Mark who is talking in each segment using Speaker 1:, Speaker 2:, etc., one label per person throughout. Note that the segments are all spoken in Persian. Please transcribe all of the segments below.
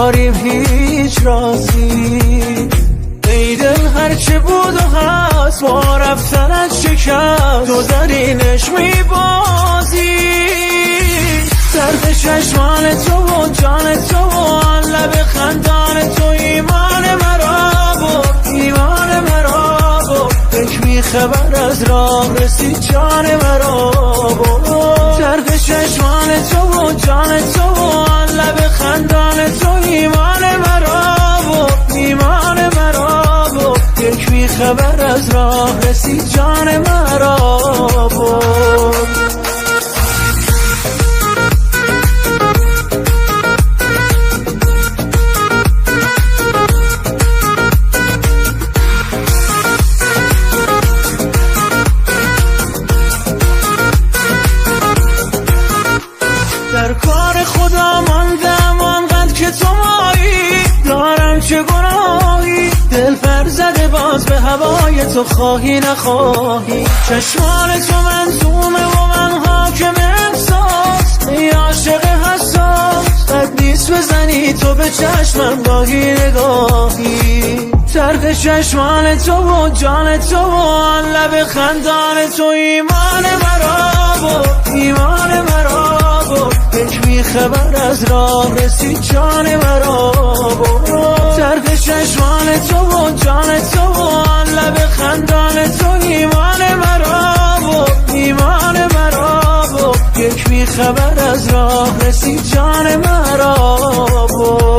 Speaker 1: نداریم هیچ رازی. ای دل هرچه بود و هست با رفتنت شکست، تو درینش میبازی. درد چشمان تو و جان تو و آن لب خندان تو ایمان مرا برد، ایمان مرا برد. یک میخبر از راه رسید جان مرا برد. درد چشمان تو و جان تو و آن لب خندان تو ایمان مرا برد، ایمان مرا برد. یک میخبر از راه رسید جان مرا برد. در کار خدا ماندم آنقدر که تو مایی، دارم چه گناهی دل پر زده باز به هوای تو، خواهی نخواهی. چشمان تو منظومه و من حاکم احساس، ای عاشق حساس بد نیست بزنی تو به چشمم گاهی نگاهی. درد چشمان تو و جان تو و آن لب خندان تو ایمان مرا برد، ایمان مرا برد. یک میخبر از راه رسید جان مرا برد. درد چشمان تو و جان تو و آن لب خندان تو ایمان مرا برد، ایمان مرا برد. یک میخبر از راه رسید جان مرا برد.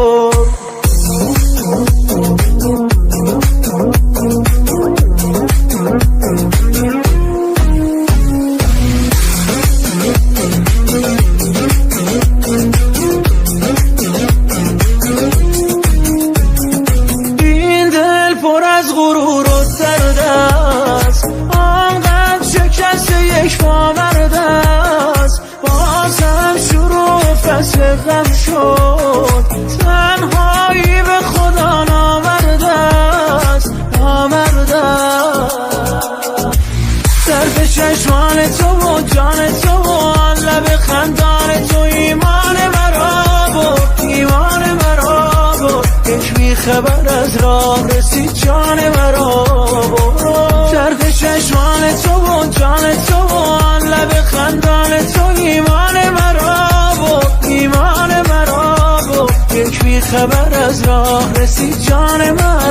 Speaker 1: غرور و درد است، آنقدر شکست یک پامرد است. بازم شروع فصل غم شد، تنهایی به خدا نامرد است، نامرد است. درد چشمان تو و جان تو و آن لب خندان تو ایمان مرا برد، ایمان مرا برد. یک میخبر از راه رسید جان مرا برد. درد چشمان تو و جان تو و آن لب خندان تو ایمان مرا برد، ایمان مرا برد. یک میخبر از راه رسید جان مرا